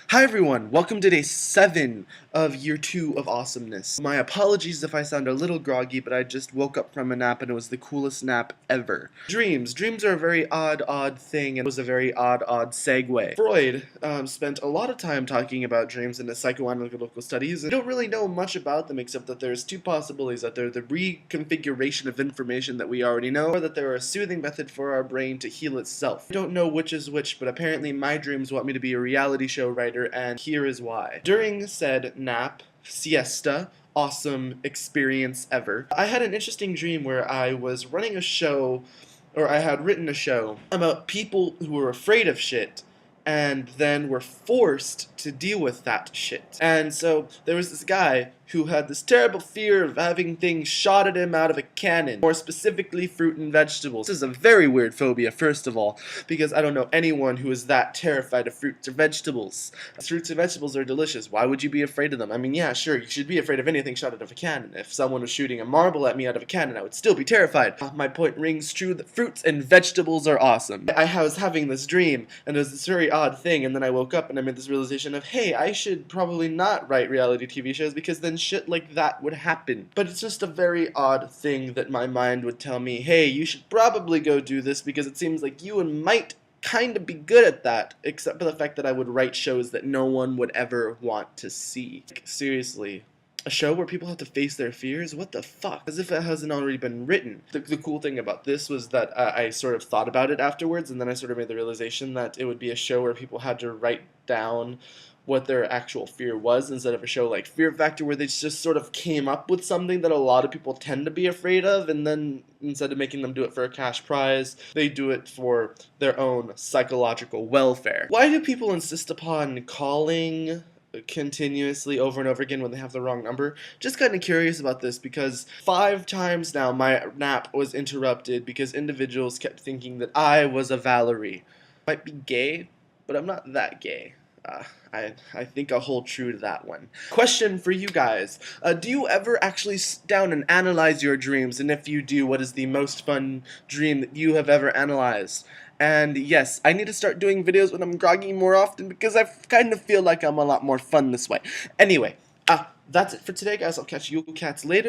Hi everyone, welcome to day 7 of year 2 of awesomeness. My apologies if I sound a little groggy, but I just woke up from a nap and it was the coolest nap ever. Dreams are a very odd thing, and it was a very odd segue. Freud spent a lot of time talking about dreams in his psychoanalytical studies, and we don't really know much about them except that there's two possibilities: that they're the reconfiguration of information that we already know, or that they're a soothing method for our brain to heal itself. I don't know which is which, but apparently my dreams want me to be a reality show writer, and here is why. During said nap, siesta, awesome experience ever, I had an interesting dream where I was running a show, or I had written a show, about people who were afraid of shit and then were forced to deal with that shit. And so there was this guy who had this terrible fear of having things shot at him out of a cannon, more specifically fruit and vegetables. This is a very weird phobia, first of all, because I don't know anyone who is that terrified of fruits or vegetables. Fruits and vegetables are delicious. Why would you be afraid of them? I mean, yeah, sure, you should be afraid of anything shot out of a cannon. If someone was shooting a marble at me out of a cannon, I would still be terrified. My point rings true that fruits and vegetables are awesome. I was having this dream, and it was this very odd thing, and then I woke up and I made this realization of, hey, I should probably not write reality TV shows, because then shit like that would happen. But it's just a very odd thing that my mind would tell me, hey, you should probably go do this because it seems like you might kind of be good at that, except for the fact that I would write shows that no one would ever want to see. Like, seriously. A show where people have to face their fears? What the fuck? As if it hasn't already been written. The cool thing about this was that I sort of thought about it afterwards, and then I sort of made the realization that it would be a show where people had to write down what their actual fear was, instead of a show like Fear Factor where they just sort of came up with something that a lot of people tend to be afraid of, and then instead of making them do it for a cash prize, they do it for their own psychological welfare. Why do people insist upon calling continuously over and over again when they have the wrong number? Just kind of curious about this, because 5 times now my nap was interrupted because individuals kept thinking that I was a Valerie. Might be gay, but I'm not that gay. I think I'll hold true to that one. Question for you guys. Do you ever actually sit down and analyze your dreams? And if you do, what is the most fun dream that you have ever analyzed? And yes, I need to start doing videos when I'm groggy more often, because I kind of feel like I'm a lot more fun this way. Anyway, that's it for today, guys. I'll catch you cats later.